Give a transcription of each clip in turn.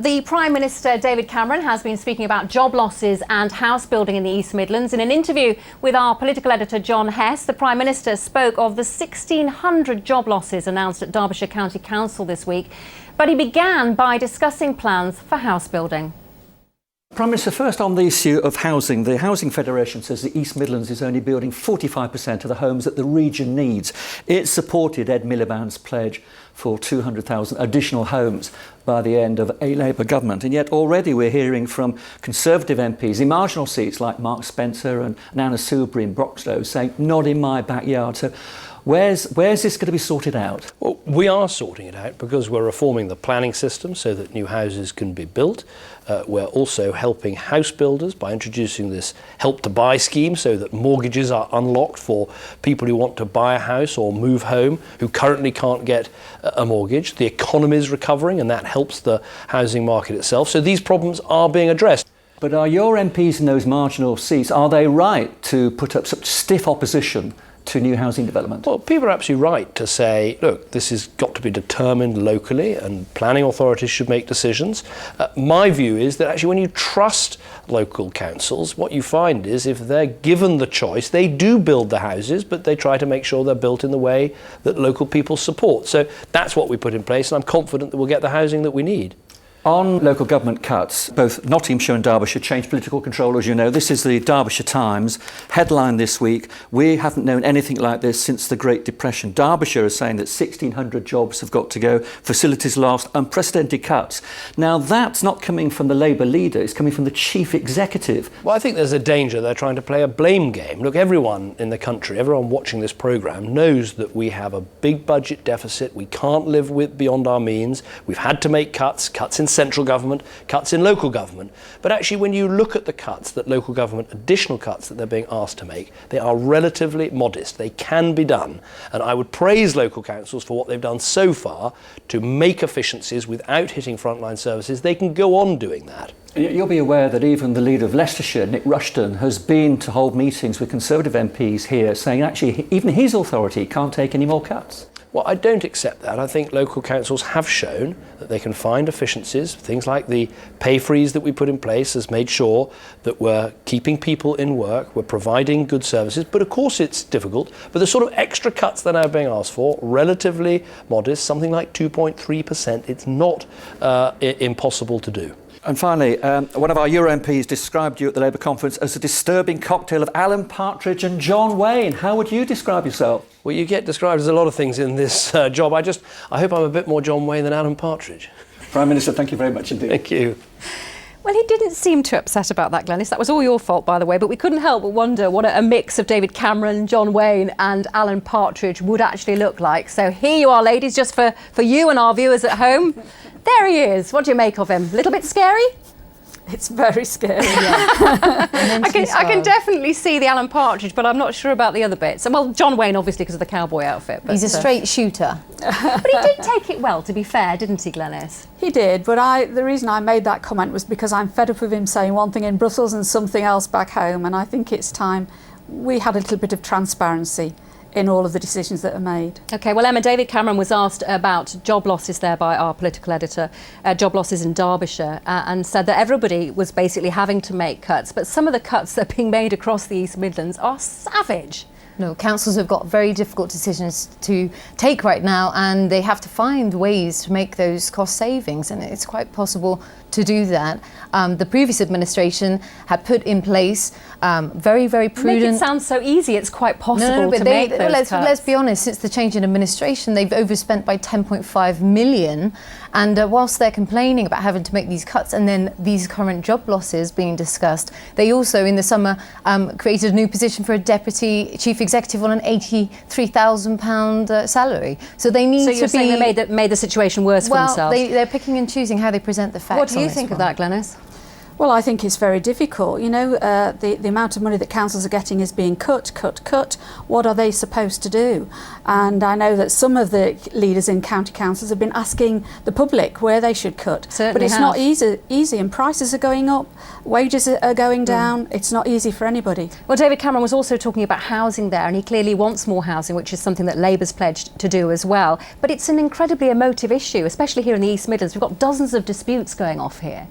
The Prime Minister, David Cameron, has been speaking about job losses and house building in the East Midlands. In an interview with our political editor, John Hess, the Prime Minister spoke of the 1,600 job losses announced at Derbyshire County Council this week. But he began by discussing plans for house building. Prime Minister, first on the issue of housing. The Housing Federation says the East Midlands is only building 45% of the homes that the region needs. It supported Ed Miliband's pledge for 200,000 additional homes by the end of a Labour government. And yet already we're hearing from Conservative MPs in marginal seats like Mark Spencer and Anna Soubry in Broxlow saying, not in my backyard. So where's this going to be sorted out? Well, we are sorting it out because we're reforming the planning system so that new houses can be built. We're also helping house builders by introducing this Help to Buy scheme so that mortgages are unlocked for people who want to buy a house or move home who currently can't get a mortgage. The economy is recovering and that helps the housing market itself. So these problems are being addressed. But are your MPs in those marginal seats, are they right to put up such stiff opposition to new housing development? Well, people are absolutely right to say, look, this has got to be determined locally and planning authorities should make decisions. My view is that actually when you trust local councils, what you find is if they're given the choice, they do build the houses, but they try to make sure they're built in the way that local people support. So that's what we put in place, and I'm confident that we'll get the housing that we need. On local government cuts, both Nottinghamshire and Derbyshire changed political control, as you know. This is the Derbyshire Times headline this week. We haven't known anything like this since the Great Depression. Derbyshire is saying that 1,600 jobs have got to go, facilities lost, unprecedented cuts. Now, that's not coming from the Labour leader, it's coming from the Chief Executive. Well, I think there's a danger they're trying to play a blame game. Look, everyone in the country, everyone watching this programme knows that we have a big budget deficit. We can't live with beyond our means. We've had to make cuts in central government, cuts in local government. But actually, when you look at the cuts that local government, additional cuts that they're being asked to make, they are relatively modest. They can be done. And I would praise local councils for what they've done so far to make efficiencies without hitting frontline services. They can go on doing that. You'll be aware that even the leader of Leicestershire, Nick Rushton, has been to hold meetings with Conservative MPs here saying actually even his authority can't take any more cuts. Well, I don't accept that. I think local councils have shown that they can find efficiencies. Things like the pay freeze that we put in place has made sure that we're keeping people in work, we're providing good services. But of course it's difficult. But the sort of extra cuts that are now being asked for, relatively modest, something like 2.3%, it's not impossible to do. And finally, one of our Euro MPs described you at the Labour conference as a disturbing cocktail of Alan Partridge and John Wayne. How would you describe yourself? Well, you get described as a lot of things in this job. I hope I'm a bit more John Wayne than Alan Partridge. Prime Minister, thank you very much indeed. Thank you. Well, he didn't seem too upset about that, Glenys. That was all your fault, by the way, but we couldn't help but wonder what a mix of David Cameron, John Wayne and Alan Partridge would actually look like. So here you are, ladies, just for you and our viewers at home. There he is. What do you make of him? A little bit scary? It's very scary, yeah. I can definitely see the Alan Partridge, but I'm not sure about the other bits. Well, John Wayne, obviously, because of the cowboy outfit. But, he's a straight shooter. But he did take it well, to be fair, didn't he, Glenys? He did, but the reason I made that comment was because I'm fed up with him saying one thing in Brussels and something else back home, and I think it's time we had a little bit of transparency in all of the decisions that are made. OK, well, Emma, David Cameron was asked about job losses there by our political editor, job losses in Derbyshire, and said that everybody was basically having to make cuts, but some of the cuts that are being made across the East Midlands are savage. No, councils have got very difficult decisions to take right now, and they have to find ways to make those cost savings, and it's quite possible to do that. The previous administration had put in place very, very prudent... Make it sound so easy, it's quite possible to make those cuts. Let's be honest, since the change in administration, they've overspent by 10.5 million, and whilst they're complaining about having to make these cuts and then these current job losses being discussed, they also, in the summer, created a new position for a deputy chief executive on an £83,000 salary. So they need to be... So you're saying they made the situation worse for themselves? Well, they're picking and choosing how they present the facts. What do you think of that, Glenys? Well, I think it's very difficult. You know, the amount of money that councils are getting is being cut. What are they supposed to do? And I know that some of the leaders in county councils have been asking the public where they should cut. Certainly but it's have. not easy, and prices are going up, wages are going down. It's not easy for anybody. Well, David Cameron was also talking about housing there, and he clearly wants more housing, which is something that Labour's pledged to do as well. But it's an incredibly emotive issue, especially here in the East Midlands. We've got dozens of disputes going off here.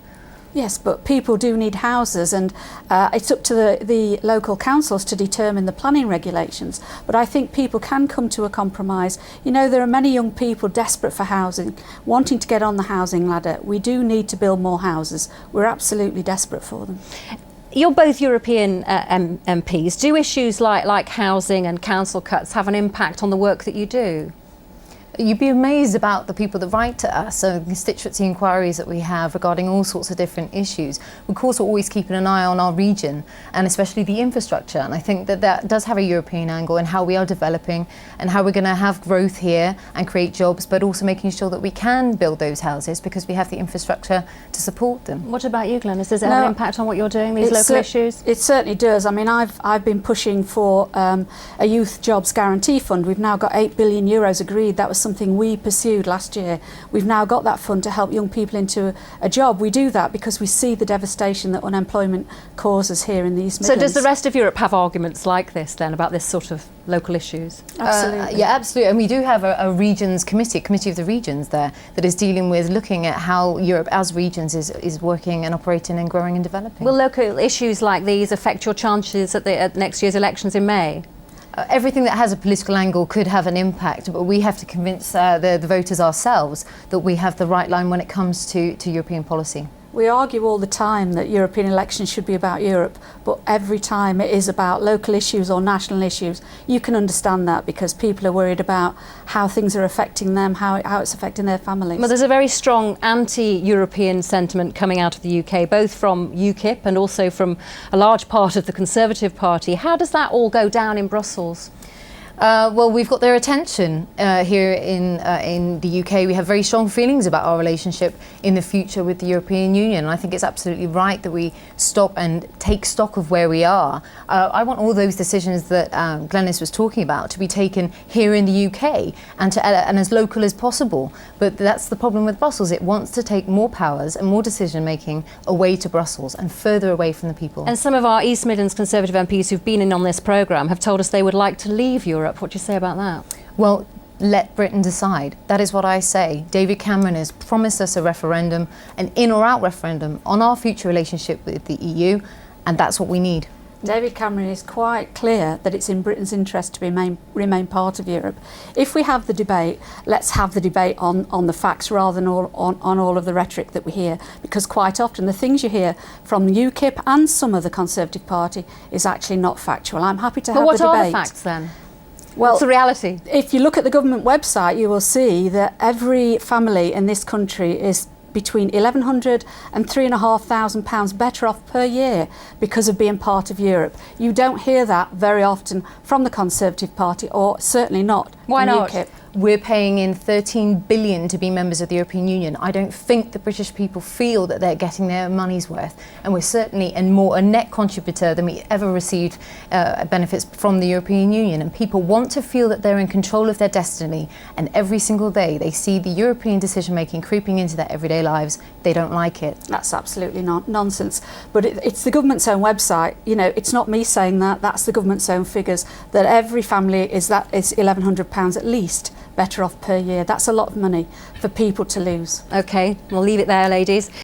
Yes, but people do need houses, and it's up to the local councils to determine the planning regulations. But I think people can come to a compromise. You know, there are many young people desperate for housing, wanting to get on the housing ladder. We do need to build more houses. We're absolutely desperate for them. You're both European MPs. Do issues like housing and council cuts have an impact on the work that you do? You'd be amazed about the people that write to us, so constituency inquiries that we have regarding all sorts of different issues. Of course, we're always keeping an eye on our region, and especially the infrastructure, and I think that that does have a European angle in how we are developing and how we're going to have growth here and create jobs, but also making sure that we can build those houses because we have the infrastructure to support them. What about you, Glenys? Does it have an impact on what you're doing, these local issues? It certainly does. I mean, I've been pushing for a youth jobs guarantee fund. We've now got €8 billion agreed. That was something we pursued last year. We've now got that fund to help young people into a job. We do that because we see the devastation that unemployment causes here in the East Midlands. So does the rest of Europe have arguments like this then about this sort of local issues? Absolutely. Yeah, absolutely. And we do have a regions committee of the regions there that is dealing with looking at how Europe as regions is working and operating and growing and developing. Will local issues like these affect your chances at next year's elections in May? Everything that has a political angle could have an impact, but we have to convince the voters ourselves that we have the right line when it comes to European policy. We argue all the time that European elections should be about Europe, but every time it is about local issues or national issues. You can understand that because people are worried about how things are affecting them, how it's affecting their families. Well, there's a very strong anti-European sentiment coming out of the UK, both from UKIP and also from a large part of the Conservative Party. How does that all go down in Brussels? Well, we've got their attention here in the UK. We have very strong feelings about our relationship in the future with the European Union. And I think it's absolutely right that we stop and take stock of where we are. I want all those decisions that Glenys was talking about to be taken here in the UK and as local as possible. But that's the problem with Brussels. It wants to take more powers and more decision making away to Brussels and further away from the people. And some of our East Midlands Conservative MPs who've been in on this programme have told us they would like to leave Europe. What do you say about that? Well, let Britain decide. That is what I say. David Cameron has promised us a referendum, an in or out referendum on our future relationship with the EU, and that's what we need. David Cameron is quite clear that it's in Britain's interest to remain part of Europe. If we have the debate, let's have the debate on the facts rather than on all of the rhetoric that we hear, because quite often the things you hear from UKIP and some of the Conservative Party is actually not factual. I'm happy to have the debate. But what are the facts then? Well, what's the reality? If you look at the government website, you will see that every family in this country is between £1,100 and £3,500 better off per year because of being part of Europe. You don't hear that very often from the Conservative Party, or certainly not Why from not? UKIP. UKIP. We're paying in 13 billion to be members of the European Union. I don't think the British people feel that they're getting their money's worth, and we're certainly more a net contributor than we ever received benefits from the European Union. And people want to feel that they're in control of their destiny, and every single day they see the European decision making creeping into their everyday lives. They don't like it. That's absolutely nonsense. But it's the government's own website. You know, it's not me saying that. That's the government's own figures. That every family is £1,100 at least better off per year. That's a lot of money for people to lose. OK, we'll leave it there, ladies.